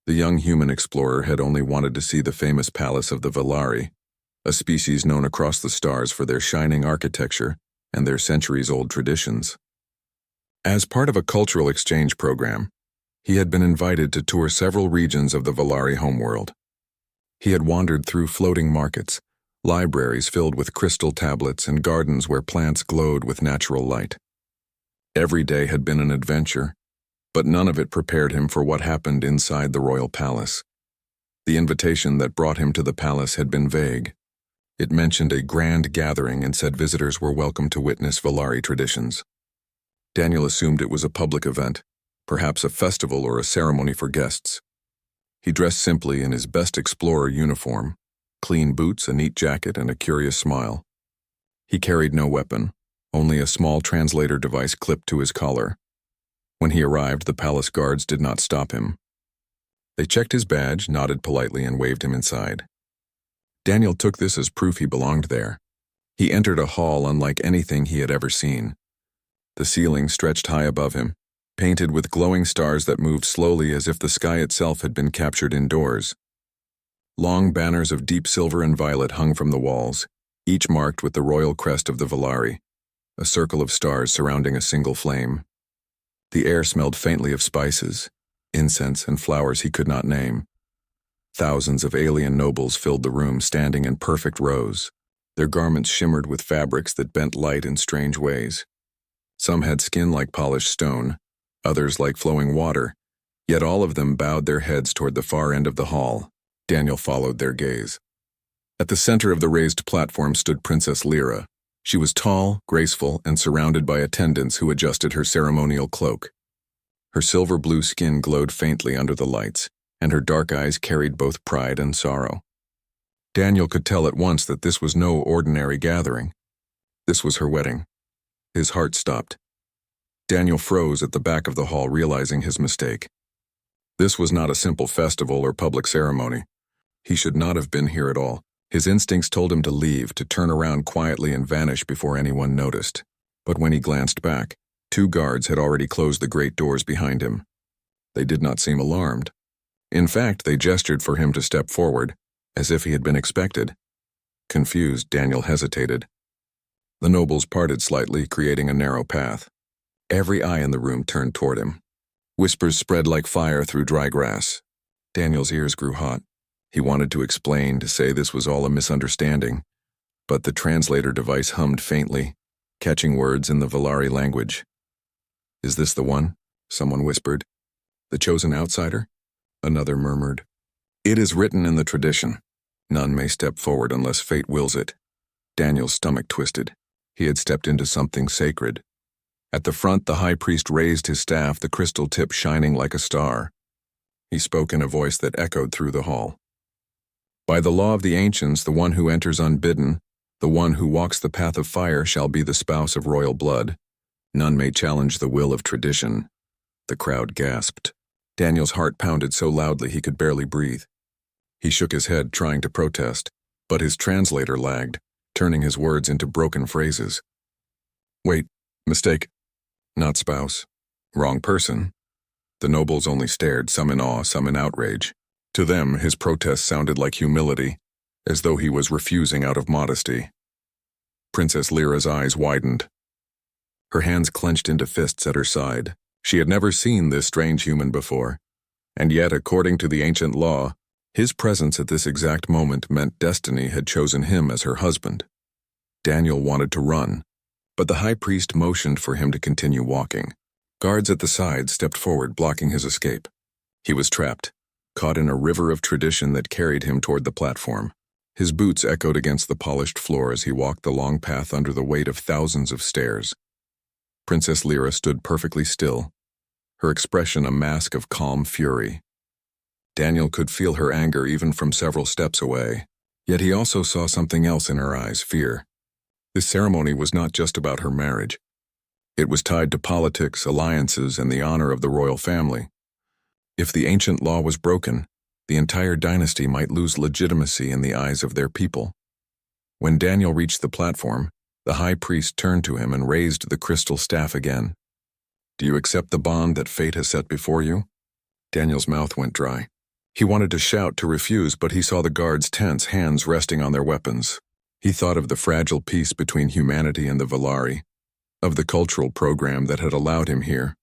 The young human explorer had only wanted to see the famous palace of the Valari, a species known across the stars for their shining architecture and their centuries-old traditions. As part of a cultural exchange program, he had been invited to tour several regions of the Valari homeworld. He had wandered through floating markets, libraries filled with crystal tablets, and gardens where plants glowed with natural light. Every day had been an adventure, but none of it prepared him for what happened inside the royal palace. The invitation that brought him to the palace had been vague. It mentioned a grand gathering and said visitors were welcome to witness Valari traditions. Daniel assumed it was a public event, perhaps a festival or a ceremony for guests. He dressed simply in his best explorer uniform, clean boots, a neat jacket, and a curious smile. He carried no weapon, only a small translator device clipped to his collar. When he arrived, the palace guards did not stop him. They checked his badge, nodded politely, and waved him inside. Daniel took this as proof he belonged there. He entered a hall unlike anything he had ever seen. The ceiling stretched high above him, painted with glowing stars that moved slowly as if the sky itself had been captured indoors. Long banners of deep silver and violet hung from the walls, each marked with the royal crest of the Valari, a circle of stars surrounding a single flame. The air smelled faintly of spices, incense, and flowers he could not name. Thousands of alien nobles filled the room, standing in perfect rows. Their garments shimmered with fabrics that bent light in strange ways. Some had skin like polished stone, others like flowing water, yet all of them bowed their heads toward the far end of the hall. Daniel followed their gaze. At the center of the raised platform stood Princess Lyra. She was tall, graceful, and surrounded by attendants who adjusted her ceremonial cloak. Her silver blue skin glowed faintly under the lights, and her dark eyes carried both pride and sorrow. Daniel could tell at once that this was no ordinary gathering. This was her wedding. His heart stopped. Daniel froze at the back of the hall, realizing his mistake. This was not a simple festival or public ceremony. He should not have been here at all. His instincts told him to leave, to turn around quietly and vanish before anyone noticed. But when he glanced back, 2 guards had already closed the great doors behind him. They did not seem alarmed. In fact, they gestured for him to step forward, as if he had been expected. Confused, Daniel hesitated. The nobles parted slightly, creating a narrow path. Every eye in the room turned toward him. Whispers spread like fire through dry grass. Daniel's ears grew hot. He wanted to explain, to say this was all a misunderstanding, but the translator device hummed faintly, catching words in the Valari language. "Is this the one?" someone whispered. "The chosen outsider?" Another murmured. "It is written in the tradition. None may step forward unless fate wills it." Daniel's stomach twisted. He had stepped into something sacred. At the front, the high priest raised his staff, the crystal tip shining like a star. He spoke in a voice that echoed through the hall. "By the law of the ancients, the one who enters unbidden, the one who walks the path of fire, shall be the spouse of royal blood. None may challenge the will of tradition." The crowd gasped. Daniel's heart pounded so loudly he could barely breathe. He shook his head, trying to protest, but his translator lagged, turning his words into broken phrases. "Wait, mistake. Not spouse. Wrong person." The nobles only stared, some in awe, some in outrage. To them, his protest sounded like humility, as though he was refusing out of modesty. Princess Lyra's eyes widened. Her hands clenched into fists at her side. She had never seen this strange human before, and yet, according to the ancient law, his presence at this exact moment meant destiny had chosen him as her husband. Daniel wanted to run, but the high priest motioned for him to continue walking. Guards at the side stepped forward, blocking his escape. He was trapped, caught in a river of tradition that carried him toward the platform. His boots echoed against the polished floor as he walked the long path under the weight of thousands of stairs. Princess Lyra stood perfectly still, her expression a mask of calm fury. Daniel could feel her anger even from several steps away, yet he also saw something else in her eyes, fear. This ceremony was not just about her marriage. It was tied to politics, alliances, and the honor of the royal family. If the ancient law was broken, the entire dynasty might lose legitimacy in the eyes of their people. When Daniel reached the platform, the high priest turned to him and raised the crystal staff again. "Do you accept the bond that fate has set before you?" Daniel's mouth went dry. He wanted to shout to refuse, but he saw the guards' tense hands resting on their weapons. He thought of the fragile peace between humanity and the Valari, of the cultural program that had allowed him here.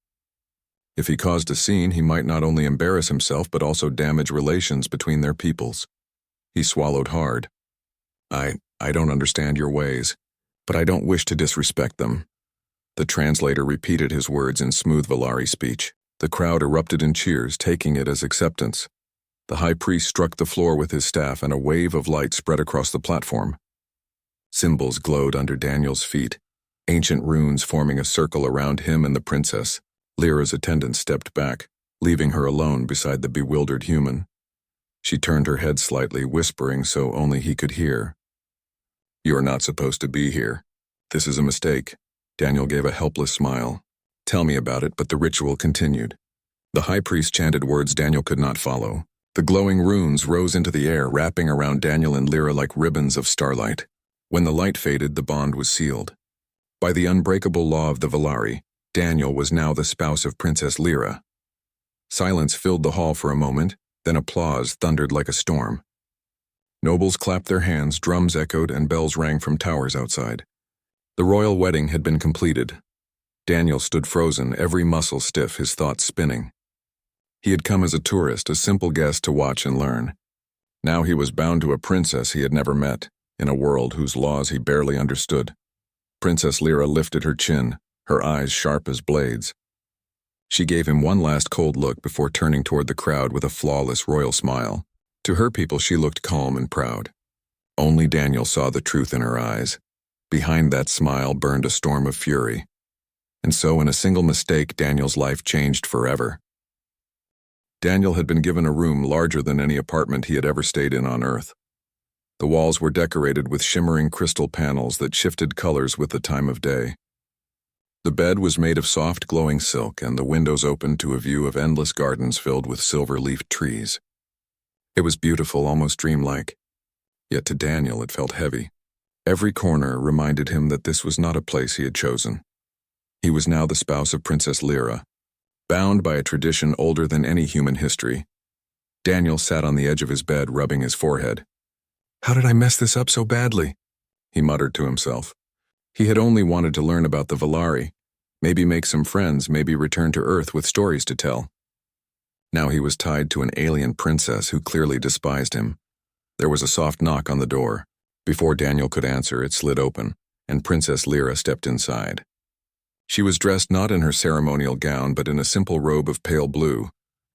If he caused a scene, he might not only embarrass himself but also damage relations between their peoples. He swallowed hard. I don't understand your ways, but I don't wish to disrespect them. The translator repeated his words in smooth Valari speech. The crowd erupted in cheers, taking it as acceptance. The high priest struck the floor with his staff, and a wave of light spread across the platform. Symbols glowed under Daniel's feet, ancient runes forming a circle around him and the princess. Lyra's attendant stepped back, leaving her alone beside the bewildered human. She turned her head slightly, whispering so only he could hear. "You are not supposed to be here. This is a mistake." Daniel gave a helpless smile. "Tell me about it," but the ritual continued. The high priest chanted words Daniel could not follow. The glowing runes rose into the air, wrapping around Daniel and Lyra like ribbons of starlight. When the light faded, the bond was sealed. By the unbreakable law of the Valari, Daniel was now the spouse of Princess Lyra. Silence filled the hall for a moment, then applause thundered like a storm. Nobles clapped their hands, drums echoed, and bells rang from towers outside. The royal wedding had been completed. Daniel stood frozen, every muscle stiff, his thoughts spinning. He had come as a tourist, a simple guest to watch and learn. Now he was bound to a princess he had never met, in a world whose laws he barely understood. Princess Lyra lifted her chin, her eyes sharp as blades. She gave him one last cold look before turning toward the crowd with a flawless royal smile. To her people, she looked calm and proud. Only Daniel saw the truth in her eyes. Behind that smile burned a storm of fury. And so, in a single mistake, Daniel's life changed forever. Daniel had been given a room larger than any apartment he had ever stayed in on Earth. The walls were decorated with shimmering crystal panels that shifted colors with the time of day. The bed was made of soft, glowing silk, and the windows opened to a view of endless gardens filled with silver-leafed trees. It was beautiful, almost dreamlike. Yet to Daniel it felt heavy. Every corner reminded him that this was not a place he had chosen. He was now the spouse of Princess Lyra, bound by a tradition older than any human history. Daniel sat on the edge of his bed, rubbing his forehead. "How did I mess this up so badly?" he muttered to himself. He had only wanted to learn about the Valari, maybe make some friends, maybe return to Earth with stories to tell. Now he was tied to an alien princess who clearly despised him. There was a soft knock on the door. Before Daniel could answer, it slid open, and Princess Lyra stepped inside. She was dressed not in her ceremonial gown, but in a simple robe of pale blue,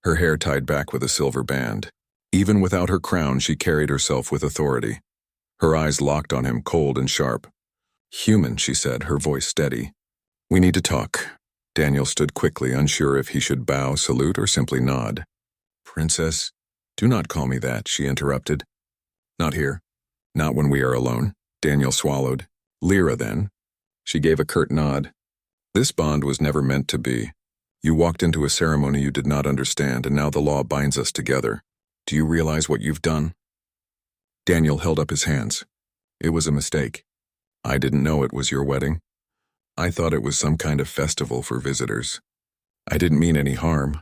her hair tied back with a silver band. Even without her crown, she carried herself with authority. Her eyes locked on him, cold and sharp. "Human," she said, her voice steady. "We need to talk." Daniel stood quickly, unsure if he should bow, salute, or simply nod. "Princess, do not call me that," she interrupted. "Not here. Not when we are alone." Daniel swallowed. "Lyra, then." She gave a curt nod. "This bond was never meant to be. You walked into a ceremony you did not understand, and now the law binds us together. Do you realize what you've done?" Daniel held up his hands. "It was a mistake. I didn't know it was your wedding. I thought it was some kind of festival for visitors. I didn't mean any harm."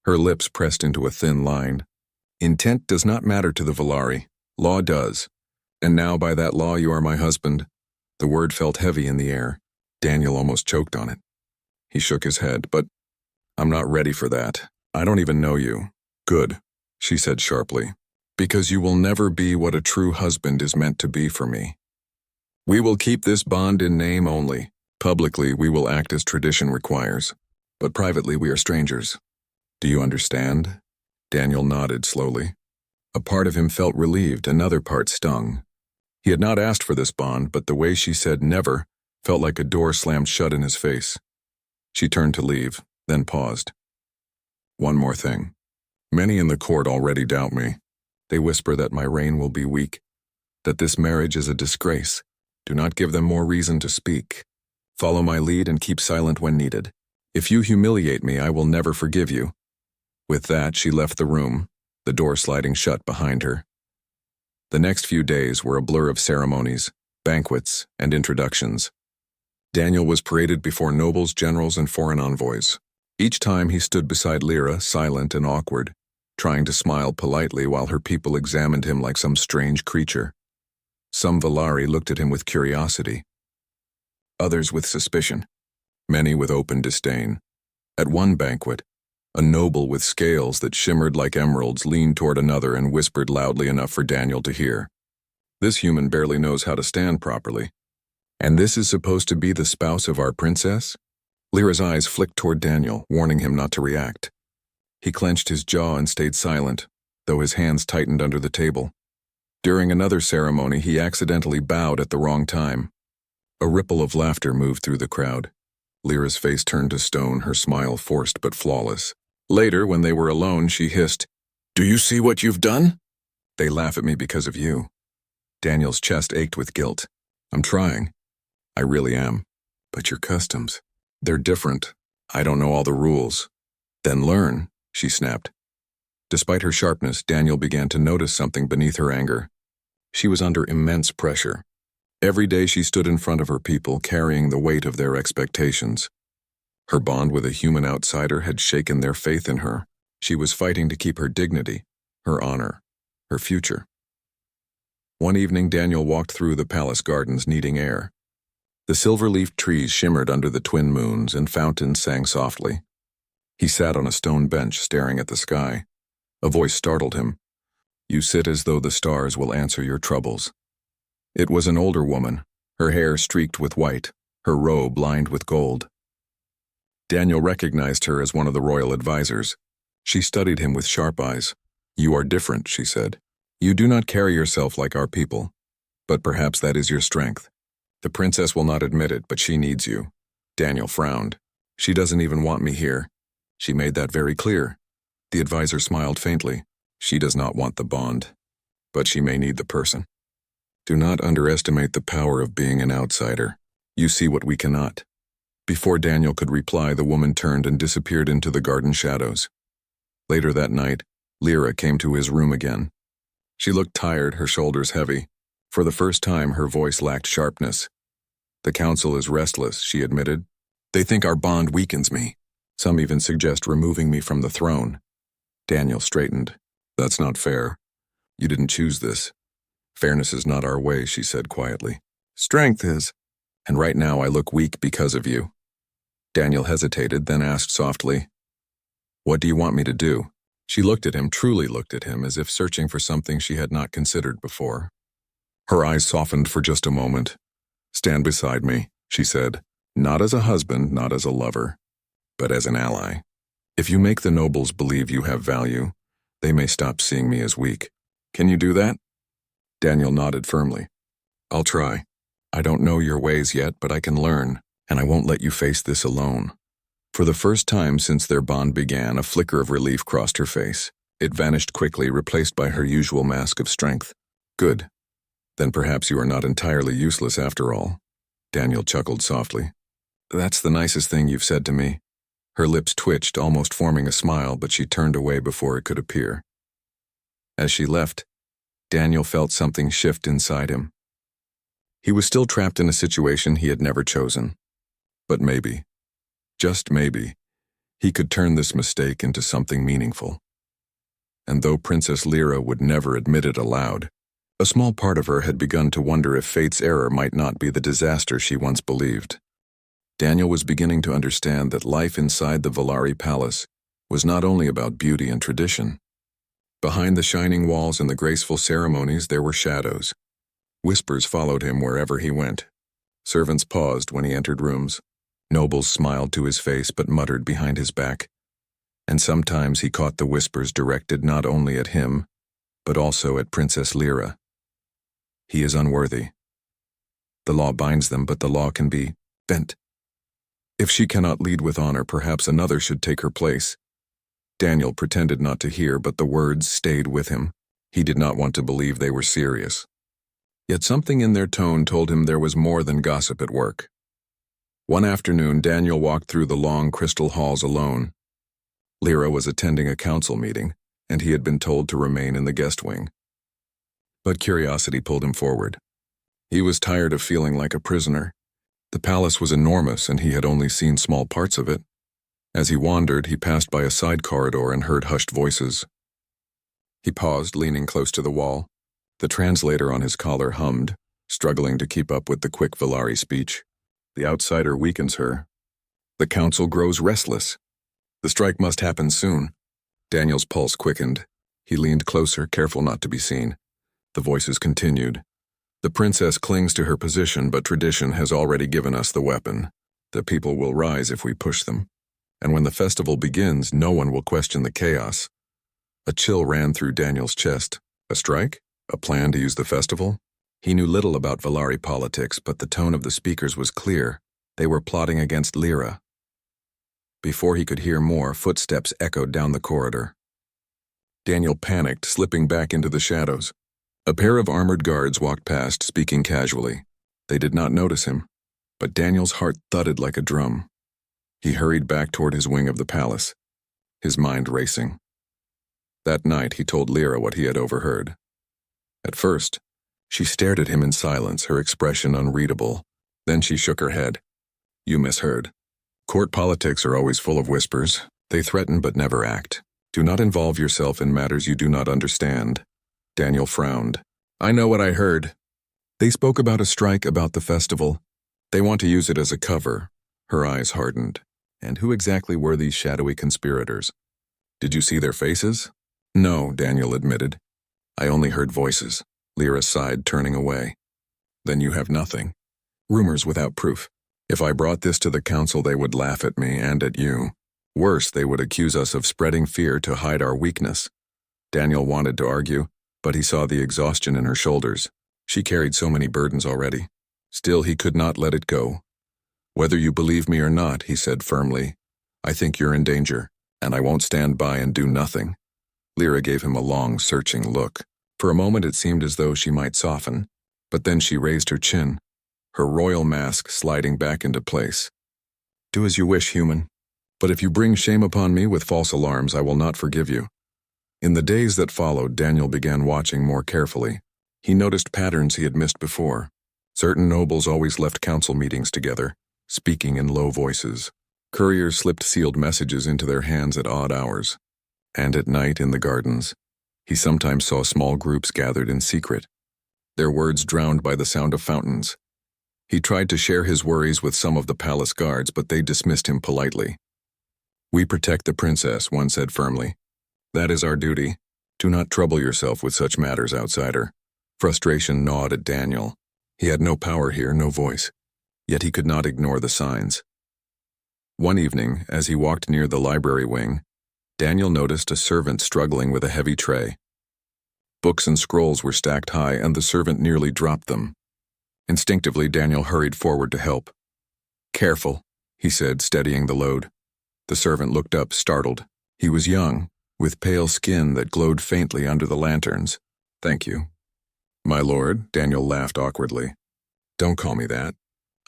Her lips pressed into a thin line. "Intent does not matter to the Valari. Law does. And now by that law you are my husband." The word felt heavy in the air. Daniel almost choked on it. He shook his head. "But I'm not ready for that. I don't even know you." "Good," she said sharply. "Because you will never be what a true husband is meant to be for me. We will keep this bond in name only. Publicly, we will act as tradition requires. But privately, we are strangers. Do you understand?" Daniel nodded slowly. A part of him felt relieved, another part stung. He had not asked for this bond, but the way she said never felt like a door slammed shut in his face. She turned to leave, then paused. "One more thing. Many in the court already doubt me. They whisper that my reign will be weak, that this marriage is a disgrace. Do not give them more reason to speak. Follow my lead and keep silent when needed. If you humiliate me, I will never forgive you." With that, she left the room, the door sliding shut behind her. The next few days were a blur of ceremonies, banquets, and introductions. Daniel was paraded before nobles, generals, and foreign envoys. Each time he stood beside Lyra, silent and awkward, trying to smile politely while her people examined him like some strange creature. Some Valari looked at him with curiosity, others with suspicion, many with open disdain. At one banquet, a noble with scales that shimmered like emeralds leaned toward another and whispered loudly enough for Daniel to hear. "This human barely knows how to stand properly. And this is supposed to be the spouse of our princess?" Lyra's eyes flicked toward Daniel, warning him not to react. He clenched his jaw and stayed silent, though his hands tightened under the table. During another ceremony, he accidentally bowed at the wrong time. A ripple of laughter moved through the crowd. Lyra's face turned to stone, her smile forced but flawless. Later, when they were alone, she hissed, "Do you see what you've done?" "They laugh at me because of you." Daniel's chest ached with guilt. "I'm trying. I really am. But your customs, they're different. I don't know all the rules." "Then learn," she snapped. Despite her sharpness, Daniel began to notice something beneath her anger. She was under immense pressure. Every day she stood in front of her people, carrying the weight of their expectations. Her bond with a human outsider had shaken their faith in her. She was fighting to keep her dignity, her honor, her future. One evening, Daniel walked through the palace gardens needing air. The silver-leafed trees shimmered under the twin moons and fountains sang softly. He sat on a stone bench staring at the sky. A voice startled him. "You sit as though the stars will answer your troubles." It was an older woman, her hair streaked with white, her robe lined with gold. Daniel recognized her as one of the royal advisors. She studied him with sharp eyes. "You are different," she said. "You do not carry yourself like our people. But perhaps that is your strength. The princess will not admit it, but she needs you." Daniel frowned. "She doesn't even want me here. She made that very clear." The advisor smiled faintly. "She does not want the bond, but she may need the person. Do not underestimate the power of being an outsider. You see what we cannot." Before Daniel could reply, the woman turned and disappeared into the garden shadows. Later that night, Lyra came to his room again. She looked tired, her shoulders heavy. For the first time, her voice lacked sharpness. "The council is restless," she admitted. "They think our bond weakens me. Some even suggest removing me from the throne." Daniel straightened. "That's not fair. You didn't choose this. Fairness is not our way," she said quietly. "Strength is. And right now I look weak because of you." Daniel hesitated, then asked softly, "What do you want me to do?" She looked at him, truly looked at him, as if searching for something she had not considered before. Her eyes softened for just a moment. "Stand beside me," she said, "not as a husband, not as a lover, but as an ally. If you make the nobles believe you have value, they may stop seeing me as weak. Can you do that?" Daniel nodded firmly. "I'll try. I don't know your ways yet, but I can learn, and I won't let you face this alone." For the first time since their bond began, a flicker of relief crossed her face. It vanished quickly, replaced by her usual mask of strength. "Good. Then perhaps you are not entirely useless after all." Daniel chuckled softly. "That's the nicest thing you've said to me." Her lips twitched, almost forming a smile, but she turned away before it could appear. As she left, Daniel felt something shift inside him. He was still trapped in a situation he had never chosen. But maybe, just maybe, he could turn this mistake into something meaningful. And though Princess Lyra would never admit it aloud, a small part of her had begun to wonder if fate's error might not be the disaster she once believed. Daniel was beginning to understand that life inside the Valari Palace was not only about beauty and tradition. Behind the shining walls and the graceful ceremonies, there were shadows. Whispers followed him wherever he went. Servants paused when he entered rooms. Nobles smiled to his face but muttered behind his back. And sometimes he caught the whispers directed not only at him, but also at Princess Lyra. He is unworthy. The law binds them, but the law can be bent. If she cannot lead with honor, perhaps another should take her place. Daniel pretended not to hear, but the words stayed with him. He did not want to believe they were serious. Yet something in their tone told him there was more than gossip at work. One afternoon, Daniel walked through the long crystal halls alone. Lyra was attending a council meeting, and he had been told to remain in the guest wing. But curiosity pulled him forward. He was tired of feeling like a prisoner. The palace was enormous, and he had only seen small parts of it. As he wandered, he passed by a side corridor and heard hushed voices. He paused, leaning close to the wall. The translator on his collar hummed, struggling to keep up with the quick Valari speech. The outsider weakens her. The council grows restless. The strike must happen soon. Daniel's pulse quickened. He leaned closer, careful not to be seen. The voices continued. The princess clings to her position, but tradition has already given us the weapon. The people will rise if we push them. And when the festival begins, no one will question the chaos. A chill ran through Daniel's chest. A strike? A plan to use the festival? He knew little about Valari politics, but the tone of the speakers was clear. They were plotting against Lyra. Before he could hear more, footsteps echoed down the corridor. Daniel panicked, slipping back into the shadows. A pair of armored guards walked past, speaking casually. They did not notice him, but Daniel's heart thudded like a drum. He hurried back toward his wing of the palace, his mind racing. That night, he told Lyra what he had overheard. At first, she stared at him in silence, her expression unreadable. Then she shook her head. You misheard. Court politics are always full of whispers. They threaten but never act. Do not involve yourself in matters you do not understand. Daniel frowned. I know what I heard. They spoke about a strike, about the festival. They want to use it as a cover. Her eyes hardened. And who exactly were these shadowy conspirators? Did you see their faces? No, Daniel admitted. I only heard voices. Lyra sighed, turning away. Then you have nothing. Rumors without proof. If I brought this to the council, they would laugh at me and at you. Worse, they would accuse us of spreading fear to hide our weakness. Daniel wanted to argue, but he saw the exhaustion in her shoulders. She carried so many burdens already. Still, he could not let it go. Whether you believe me or not, he said firmly, I think you're in danger, and I won't stand by and do nothing. Lyra gave him a long, searching look. For a moment it seemed as though she might soften, but then she raised her chin, her royal mask sliding back into place. Do as you wish, human. But if you bring shame upon me with false alarms, I will not forgive you. In the days that followed, Daniel began watching more carefully. He noticed patterns he had missed before. Certain nobles always left council meetings together, speaking in low voices. Couriers slipped sealed messages into their hands at odd hours. And at night in the gardens, he sometimes saw small groups gathered in secret, their words drowned by the sound of fountains. He tried to share his worries with some of the palace guards, but they dismissed him politely. We protect the princess, one said firmly. That is our duty. Do not trouble yourself with such matters, outsider. Frustration gnawed at Daniel. He had no power here, no voice. Yet he could not ignore the signs. One evening, as he walked near the library wing, Daniel noticed a servant struggling with a heavy tray. Books and scrolls were stacked high, and the servant nearly dropped them. Instinctively, Daniel hurried forward to help. Careful, he said, steadying the load. The servant looked up, startled. He was young, with pale skin that glowed faintly under the lanterns. Thank you. My lord, Daniel laughed awkwardly. Don't call me that.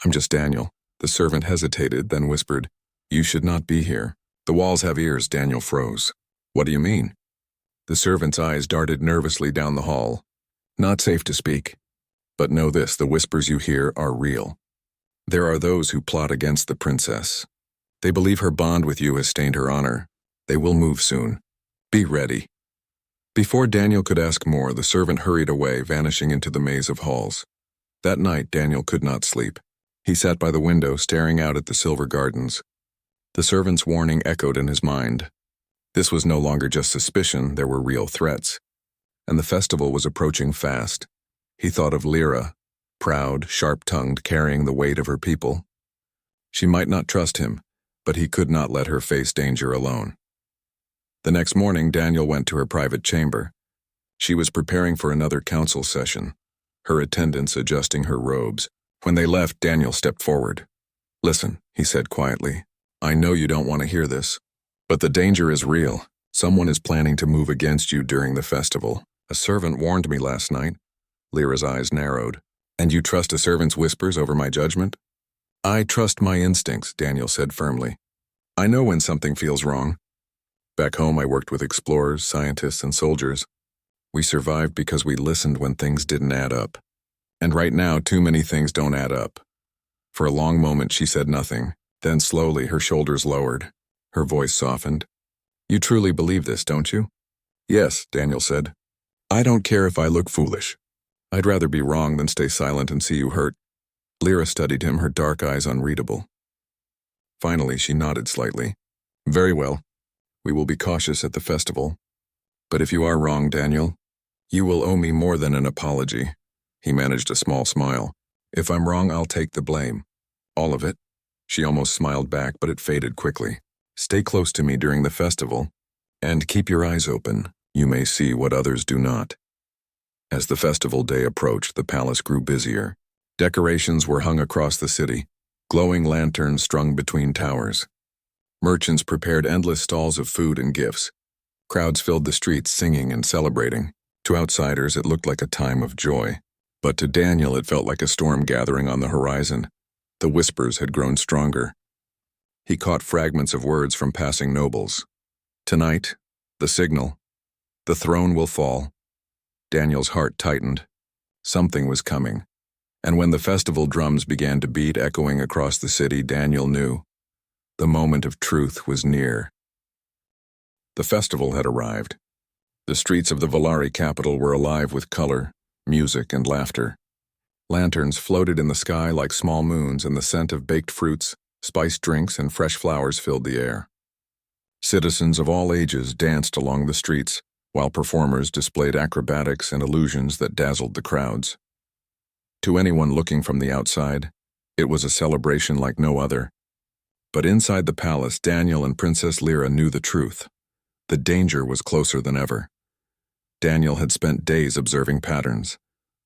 I'm just Daniel. The servant hesitated, then whispered, You should not be here. The walls have ears. Daniel froze. What do you mean? The servant's eyes darted nervously down the hall. Not safe to speak. But know this, the whispers you hear are real. There are those who plot against the princess. They believe her bond with you has stained her honor. They will move soon. Be ready. Before Daniel could ask more, the servant hurried away, vanishing into the maze of halls. That night, Daniel could not sleep. He sat by the window, staring out at the silver gardens. The servant's warning echoed in his mind. This was no longer just suspicion, there were real threats. And the festival was approaching fast. He thought of Lyra, proud, sharp-tongued, carrying the weight of her people. She might not trust him, but he could not let her face danger alone. The next morning, Daniel went to her private chamber. She was preparing for another council session, her attendants adjusting her robes. When they left, Daniel stepped forward. Listen, he said quietly. I know you don't want to hear this, but the danger is real. Someone is planning to move against you during the festival. A servant warned me last night. Lyra's eyes narrowed. And you trust a servant's whispers over my judgment? I trust my instincts, Daniel said firmly. I know when something feels wrong. Back home, I worked with explorers, scientists, and soldiers. We survived because we listened when things didn't add up. And right now, too many things don't add up. For a long moment, she said nothing. Then slowly, her shoulders lowered. Her voice softened. You truly believe this, don't you? Yes, Daniel said. I don't care if I look foolish. I'd rather be wrong than stay silent and see you hurt. Lyra studied him, her dark eyes unreadable. Finally, she nodded slightly. Very well. We will be cautious at the festival. But if you are wrong, Daniel, you will owe me more than an apology. He managed a small smile. If I'm wrong, I'll take the blame. All of it? She almost smiled back, but it faded quickly. Stay close to me during the festival, and keep your eyes open. You may see what others do not. As the festival day approached, the palace grew busier. Decorations were hung across the city, glowing lanterns strung between towers. Merchants prepared endless stalls of food and gifts. Crowds filled the streets singing and celebrating. To outsiders, it looked like a time of joy. But to Daniel, it felt like a storm gathering on the horizon. The whispers had grown stronger. He caught fragments of words from passing nobles. Tonight, the signal. The throne will fall. Daniel's heart tightened. Something was coming. And when the festival drums began to beat, echoing across the city, Daniel knew. The moment of truth was near. The festival had arrived. The streets of the Volari capital were alive with color, music, and laughter. Lanterns floated in the sky like small moons, and the scent of baked fruits, spiced drinks, and fresh flowers filled the air. Citizens of all ages danced along the streets, while performers displayed acrobatics and illusions that dazzled the crowds. To anyone looking from the outside, it was a celebration like no other. But inside the palace, Daniel and Princess Lyra knew the truth. The danger was closer than ever. Daniel had spent days observing patterns,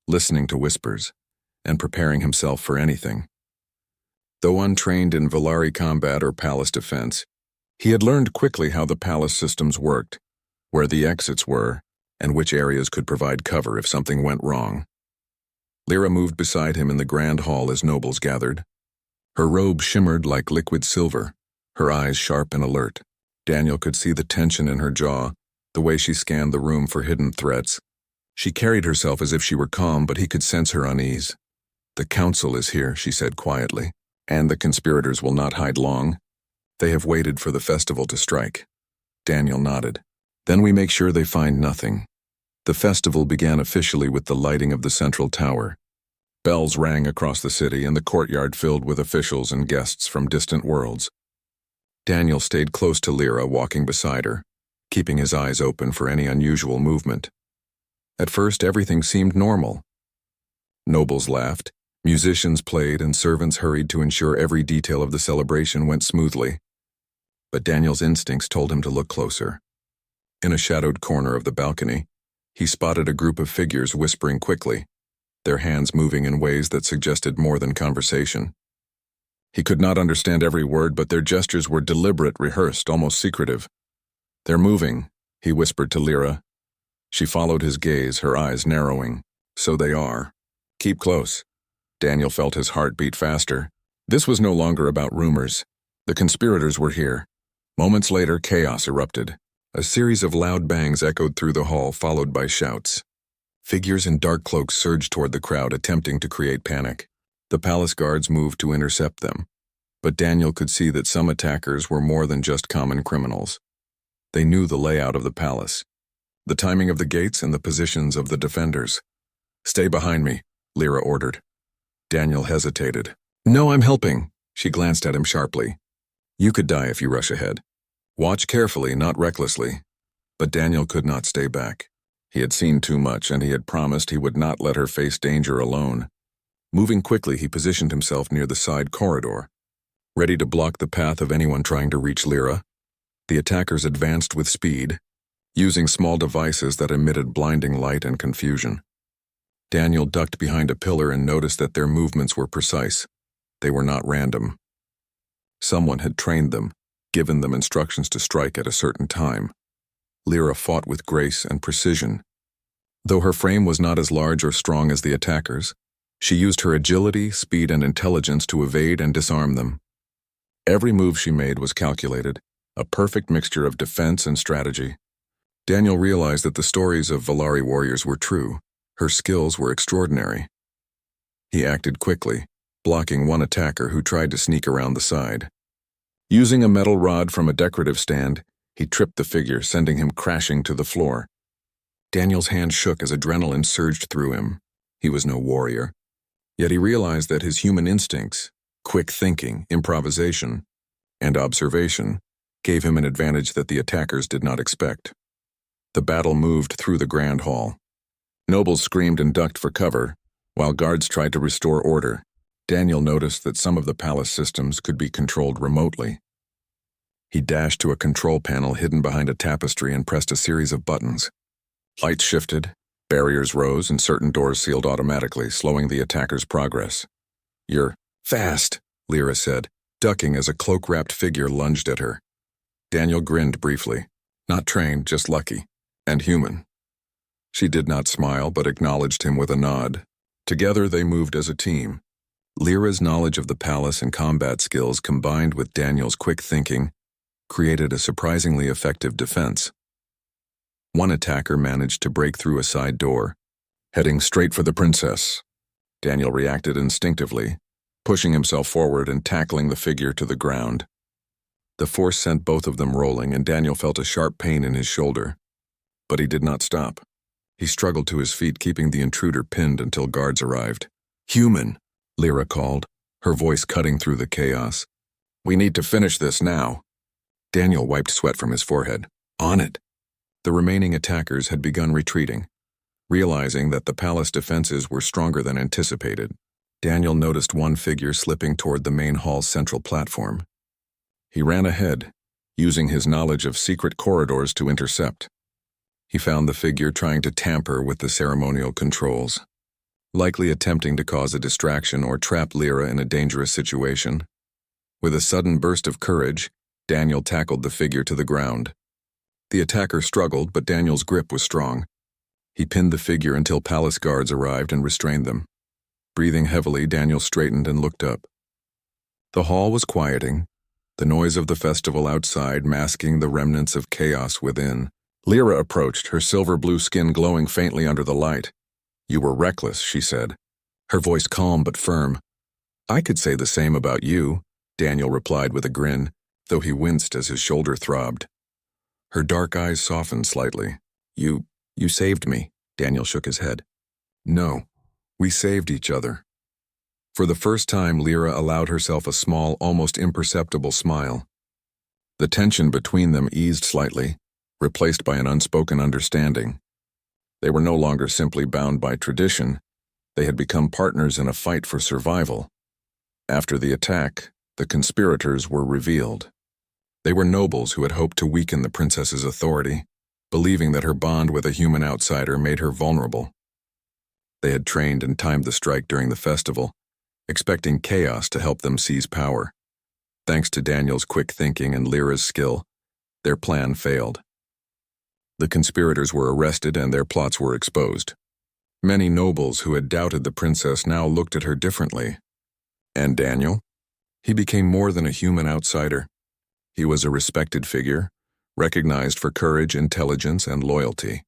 listening to whispers, and preparing himself for anything. Though untrained in Volari combat or palace defense, he had learned quickly how the palace systems worked, where the exits were, and which areas could provide cover if something went wrong. Lyra moved beside him in the grand hall as nobles gathered. Her robe shimmered like liquid silver, her eyes sharp and alert. Daniel could see the tension in her jaw, the way she scanned the room for hidden threats. She carried herself as if she were calm, but he could sense her unease. The council is here, she said quietly, and the conspirators will not hide long. They have waited for the festival to strike. Daniel nodded. Then we make sure they find nothing. The festival began officially with the lighting of the central tower. Bells rang across the city, and the courtyard filled with officials and guests from distant worlds. Daniel stayed close to Lyra, walking beside her, keeping his eyes open for any unusual movement. At first, everything seemed normal. Nobles laughed, musicians played, and servants hurried to ensure every detail of the celebration went smoothly. But Daniel's instincts told him to look closer. In a shadowed corner of the balcony, he spotted a group of figures whispering quickly, their hands moving in ways that suggested more than conversation. He could not understand every word, but their gestures were deliberate, rehearsed, almost secretive. They're moving, he whispered to Lyra. She followed his gaze, her eyes narrowing. So they are. Keep close. Daniel felt his heart beat faster. This was no longer about rumors. The conspirators were here. Moments later, chaos erupted. A series of loud bangs echoed through the hall, followed by shouts. Figures in dark cloaks surged toward the crowd, attempting to create panic. The palace guards moved to intercept them. But Daniel could see that some attackers were more than just common criminals. They knew the layout of the palace, the timing of the gates, and the positions of the defenders. Stay behind me, Lyra ordered. Daniel hesitated. No, I'm helping. She glanced at him sharply. You could die if you rush ahead. Watch carefully, not recklessly. But Daniel could not stay back. He had seen too much, and he had promised he would not let her face danger alone. Moving quickly, he positioned himself near the side corridor, ready to block the path of anyone trying to reach Lyra. The attackers advanced with speed, using small devices that emitted blinding light and confusion. Daniel ducked behind a pillar and noticed that their movements were precise. They were not random. Someone had trained them, given them instructions to strike at a certain time. Lyra fought with grace and precision. Though her frame was not as large or strong as the attackers, she used her agility, speed, and intelligence to evade and disarm them. Every move she made was calculated, a perfect mixture of defense and strategy. Daniel realized that the stories of Volari warriors were true. Her skills were extraordinary. He acted quickly, blocking one attacker who tried to sneak around the side. Using a metal rod from a decorative stand, he tripped the figure, sending him crashing to the floor. Daniel's hand shook as adrenaline surged through him. He was no warrior. Yet he realized that his human instincts, quick thinking, improvisation, and observation gave him an advantage that the attackers did not expect. The battle moved through the grand hall. Nobles screamed and ducked for cover, while guards tried to restore order. Daniel noticed that some of the palace systems could be controlled remotely. He dashed to a control panel hidden behind a tapestry and pressed a series of buttons. Lights shifted, barriers rose, and certain doors sealed automatically, slowing the attackers' progress. "You're fast," Lyra said, ducking as a cloak-wrapped figure lunged at her. Daniel grinned briefly. Not trained, just lucky. And human. She did not smile, but acknowledged him with a nod. Together they moved as a team. Lyra's knowledge of the palace and combat skills combined with Daniel's quick thinking created a surprisingly effective defense. One attacker managed to break through a side door, heading straight for the princess. Daniel reacted instinctively, pushing himself forward and tackling the figure to the ground. The force sent both of them rolling, and Daniel felt a sharp pain in his shoulder. But he did not stop. He struggled to his feet, keeping the intruder pinned until guards arrived. "Human," Lyra called, her voice cutting through the chaos. "We need to finish this now." Daniel wiped sweat from his forehead. "On it." The remaining attackers had begun retreating. Realizing that the palace defenses were stronger than anticipated, Daniel noticed one figure slipping toward the main hall's central platform. He ran ahead, using his knowledge of secret corridors to intercept. He found the figure trying to tamper with the ceremonial controls, likely attempting to cause a distraction or trap Lyra in a dangerous situation. With a sudden burst of courage, Daniel tackled the figure to the ground. The attacker struggled, but Daniel's grip was strong. He pinned the figure until palace guards arrived and restrained them. Breathing heavily, Daniel straightened and looked up. The hall was quieting, the noise of the festival outside masking the remnants of chaos within. Lyra approached, her silver-blue skin glowing faintly under the light. "You were reckless," she said, her voice calm but firm. "I could say the same about you," Daniel replied with a grin, though he winced as his shoulder throbbed. Her dark eyes softened slightly. You saved me," Daniel shook his head. "No, we saved each other." For the first time, Lyra allowed herself a small, almost imperceptible smile. The tension between them eased slightly, replaced by an unspoken understanding. They were no longer simply bound by tradition. They had become partners in a fight for survival. After the attack, the conspirators were revealed. They were nobles who had hoped to weaken the princess's authority, believing that her bond with a human outsider made her vulnerable. They had trained and timed the strike during the festival, expecting chaos to help them seize power. Thanks to Daniel's quick thinking and Lyra's skill, their plan failed. The conspirators were arrested and their plots were exposed. Many nobles who had doubted the princess now looked at her differently. And Daniel? He became more than a human outsider. He was a respected figure, recognized for courage, intelligence, and loyalty.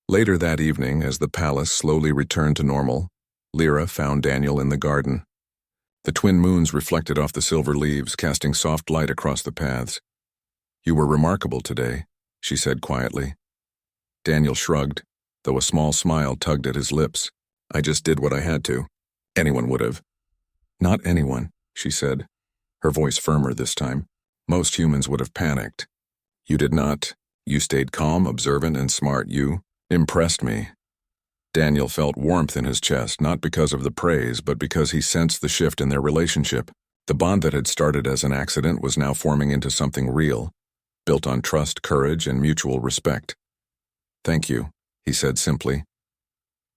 Later that evening, as the palace slowly returned to normal, Lyra found Daniel in the garden. The twin moons reflected off the silver leaves, casting soft light across the paths. "You were remarkable today," she said quietly. Daniel shrugged, though a small smile tugged at his lips. "I just did what I had to. Anyone would have." "Not anyone," she said, her voice firmer this time. "Most humans would have panicked. You did not. You stayed calm, observant, and smart. You impressed me." Daniel felt warmth in his chest, not because of the praise, but because he sensed the shift in their relationship. The bond that had started as an accident was now forming into something real, built on trust, courage, and mutual respect. "Thank you," he said simply.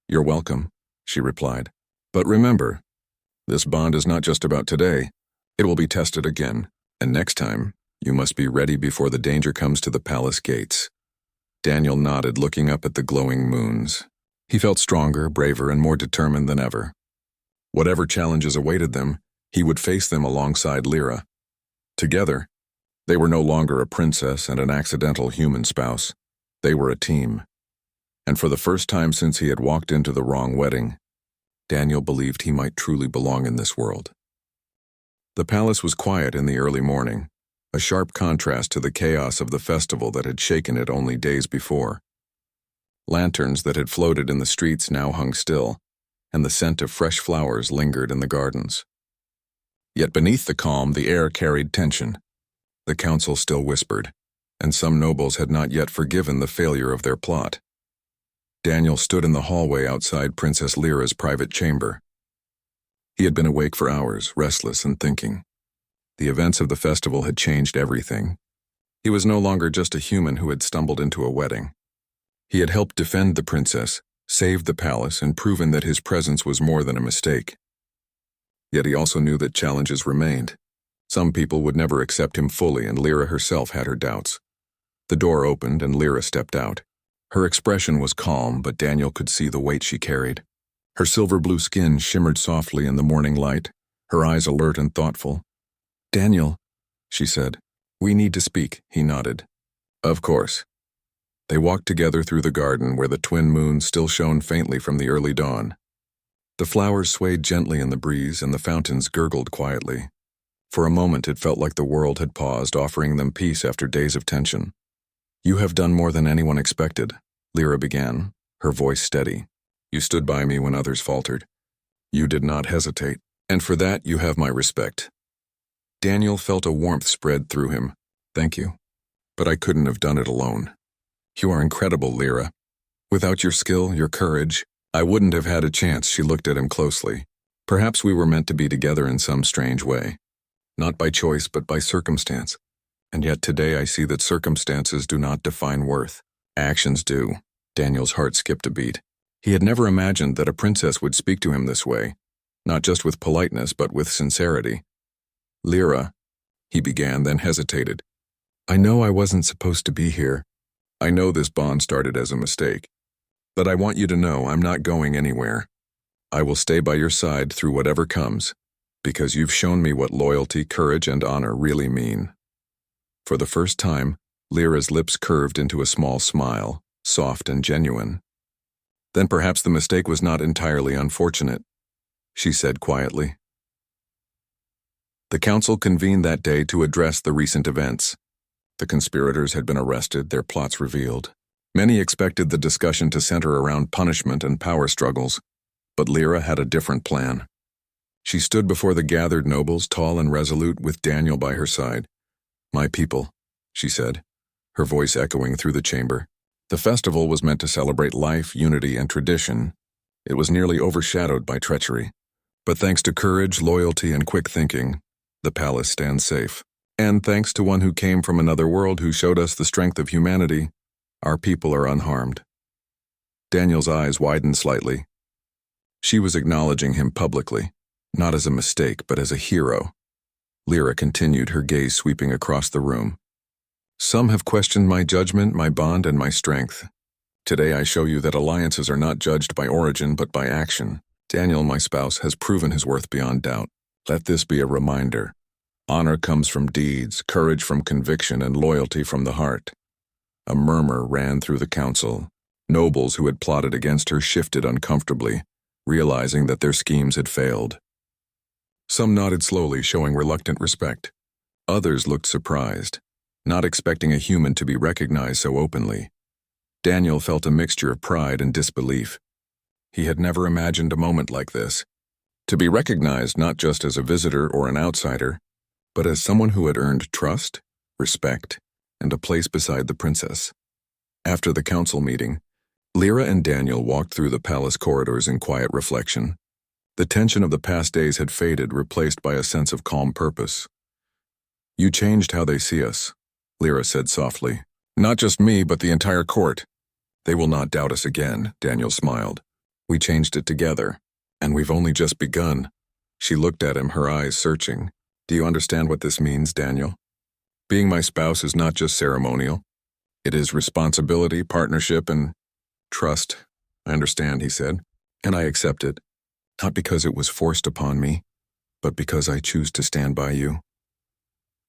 "You're welcome," she replied. "But remember, this bond is not just about today. It will be tested again, and next time, you must be ready before the danger comes to the palace gates." Daniel nodded, looking up at the glowing moons. He felt stronger, braver, and more determined than ever. Whatever challenges awaited them, he would face them alongside Lyra. Together, they were no longer a princess and an accidental human spouse. They were a team. And for the first time since he had walked into the wrong wedding, Daniel believed he might truly belong in this world. The palace was quiet in the early morning, a sharp contrast to the chaos of the festival that had shaken it only days before. Lanterns that had floated in the streets now hung still, and the scent of fresh flowers lingered in the gardens. Yet beneath the calm, the air carried tension. The council still whispered, and some nobles had not yet forgiven the failure of their plot. Daniel stood in the hallway outside Princess Lyra's private chamber. He had been awake for hours, restless and thinking. The events of the festival had changed everything. He was no longer just a human who had stumbled into a wedding. He had helped defend the princess, saved the palace, and proven that his presence was more than a mistake. Yet he also knew that challenges remained. Some people would never accept him fully, and Lyra herself had her doubts. The door opened and Lyra stepped out. Her expression was calm, but Daniel could see the weight she carried. Her silver-blue skin shimmered softly in the morning light, her eyes alert and thoughtful. "Daniel," she said. "We need to speak," he nodded. "Of course." They walked together through the garden where the twin moons still shone faintly from the early dawn. The flowers swayed gently in the breeze and the fountains gurgled quietly. For a moment it felt like the world had paused, offering them peace after days of tension. "You have done more than anyone expected," Lyra began, her voice steady. "You stood by me when others faltered. You did not hesitate, and for that you have my respect." Daniel felt a warmth spread through him. "Thank you. But I couldn't have done it alone." "You are incredible, Lyra. Without your skill, your courage, I wouldn't have had a chance." She looked at him closely. "Perhaps we were meant to be together in some strange way. Not by choice, but by circumstance. And yet today I see that circumstances do not define worth. Actions do." Daniel's heart skipped a beat. He had never imagined that a princess would speak to him this way, not just with politeness, but with sincerity. "Lyra," he began, then hesitated. "I know I wasn't supposed to be here. I know this bond started as a mistake. But I want you to know I'm not going anywhere. I will stay by your side through whatever comes, because you've shown me what loyalty, courage, and honor really mean." For the first time, Lyra's lips curved into a small smile, soft and genuine. "Then perhaps the mistake was not entirely unfortunate," she said quietly. The council convened that day to address the recent events. The conspirators had been arrested, their plots revealed. Many expected the discussion to center around punishment and power struggles, but Lyra had a different plan. She stood before the gathered nobles, tall and resolute, with Daniel by her side. "My people," she said, her voice echoing through the chamber. The festival was meant to celebrate life, unity, and tradition. It was nearly overshadowed by treachery. But thanks to courage, loyalty, and quick thinking, the palace stands safe. And thanks to one who came from another world who showed us the strength of humanity, our people are unharmed. Daniel's eyes widened slightly. She was acknowledging him publicly, not as a mistake, but as a hero. Lyra continued, her gaze sweeping across the room. "Some have questioned my judgment, my bond, and my strength. Today I show you that alliances are not judged by origin, but by action. Daniel, my spouse, has proven his worth beyond doubt. Let this be a reminder. Honor comes from deeds, courage from conviction, and loyalty from the heart." A murmur ran through the council. Nobles who had plotted against her shifted uncomfortably, realizing that their schemes had failed. Some nodded slowly, showing reluctant respect. Others looked surprised, not expecting a human to be recognized so openly. Daniel felt a mixture of pride and disbelief. He had never imagined a moment like this. To be recognized not just as a visitor or an outsider, but as someone who had earned trust, respect, and a place beside the princess. After the council meeting, Lyra and Daniel walked through the palace corridors in quiet reflection. The tension of the past days had faded, replaced by a sense of calm purpose. "You changed how they see us," Lyra said softly. "Not just me, but the entire court. They will not doubt us again," Daniel smiled. "We changed it together, and we've only just begun." She looked at him, her eyes searching. "Do you understand what this means, Daniel? Being my spouse is not just ceremonial. It is responsibility, partnership, and trust." "I understand," he said, "and I accept it. Not because it was forced upon me, but because I choose to stand by you."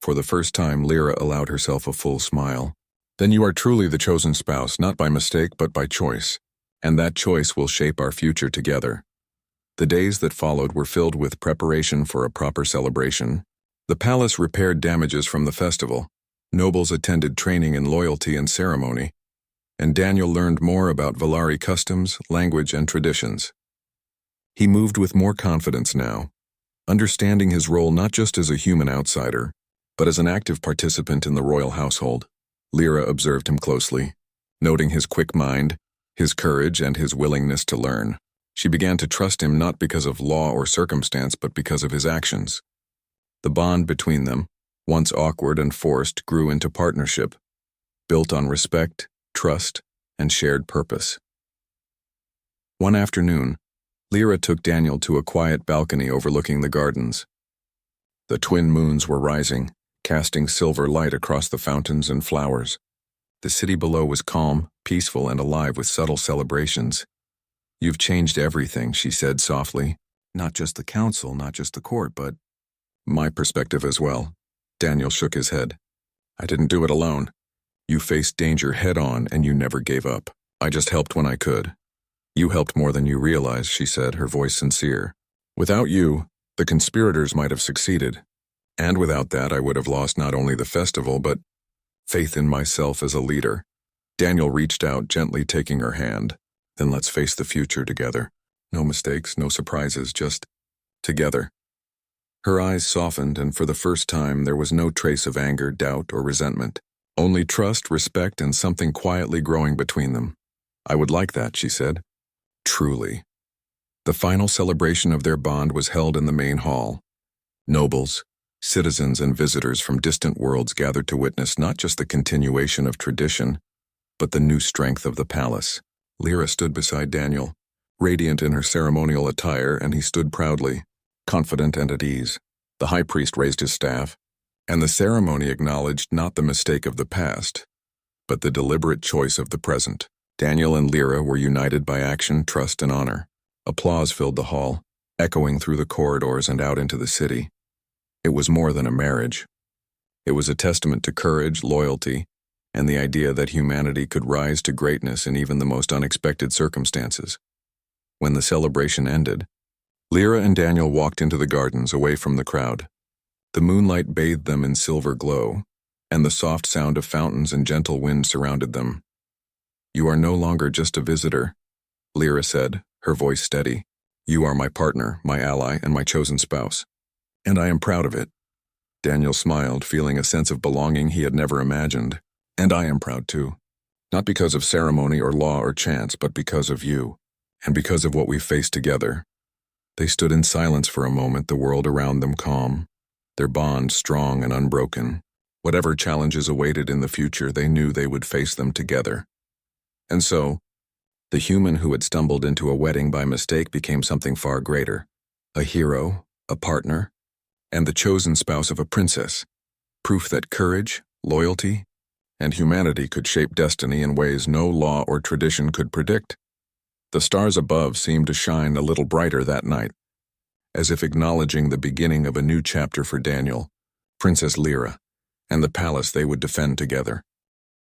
For the first time, Lyra allowed herself a full smile. "Then you are truly the chosen spouse, not by mistake, but by choice. And that choice will shape our future together." The days that followed were filled with preparation for a proper celebration. The palace repaired damages from the festival. Nobles attended training in loyalty and ceremony. and Daniel learned more about Valari customs, language, and traditions. He moved with more confidence now, understanding his role not just as a human outsider, but as an active participant in the royal household. Lyra observed him closely, noting his quick mind, his courage, and his willingness to learn. She began to trust him not because of law or circumstance, but because of his actions. The bond between them, once awkward and forced, grew into partnership, built on respect, trust, and shared purpose. One afternoon, Lyra took Daniel to a quiet balcony overlooking the gardens. The twin moons were rising, casting silver light across the fountains and flowers. The city below was calm, peaceful, and alive with subtle celebrations. "You've changed everything," she said softly. "Not just the council, not just the court, but my perspective as well." Daniel shook his head. "I didn't do it alone. You faced danger head-on and you never gave up. I just helped when I could." "You helped more than you realize," she said, her voice sincere. "Without you, the conspirators might have succeeded. And without that, I would have lost not only the festival, but faith in myself as a leader." Daniel reached out, gently taking her hand. "Then let's face the future together. No mistakes, no surprises, just together." Her eyes softened, and for the first time there was no trace of anger, doubt, or resentment. Only trust, respect, and something quietly growing between them. "I would like that," she said. Truly. The final celebration of their bond was held in the main hall. Nobles, citizens, and visitors from distant worlds gathered to witness not just the continuation of tradition, but the new strength of the palace. Lyra stood beside Daniel, radiant in her ceremonial attire, and he stood proudly, confident and at ease. The high priest raised his staff, and the ceremony acknowledged not the mistake of the past, but the deliberate choice of the present. Daniel and Lyra were united by action, trust, and honor. Applause filled the hall, echoing through the corridors and out into the city. It was more than a marriage. It was a testament to courage, loyalty, and the idea that humanity could rise to greatness in even the most unexpected circumstances. When the celebration ended, Lyra and Daniel walked into the gardens away from the crowd. The moonlight bathed them in silver glow, and the soft sound of fountains and gentle wind surrounded them. "You are no longer just a visitor," Lyra said, her voice steady. "You are my partner, my ally, and my chosen spouse. And I am proud of it." Daniel smiled, feeling a sense of belonging he had never imagined. "And I am proud too. Not because of ceremony or law or chance, but because of you, and because of what we faced together." They stood in silence for a moment, the world around them calm, their bond strong and unbroken. Whatever challenges awaited in the future, they knew they would face them together. And so, the human who had stumbled into a wedding by mistake became something far greater. A hero, a partner, and the chosen spouse of a princess. Proof that courage, loyalty, and humanity could shape destiny in ways no law or tradition could predict. The stars above seemed to shine a little brighter that night, as if acknowledging the beginning of a new chapter for Daniel, Princess Lyra, and the palace they would defend together.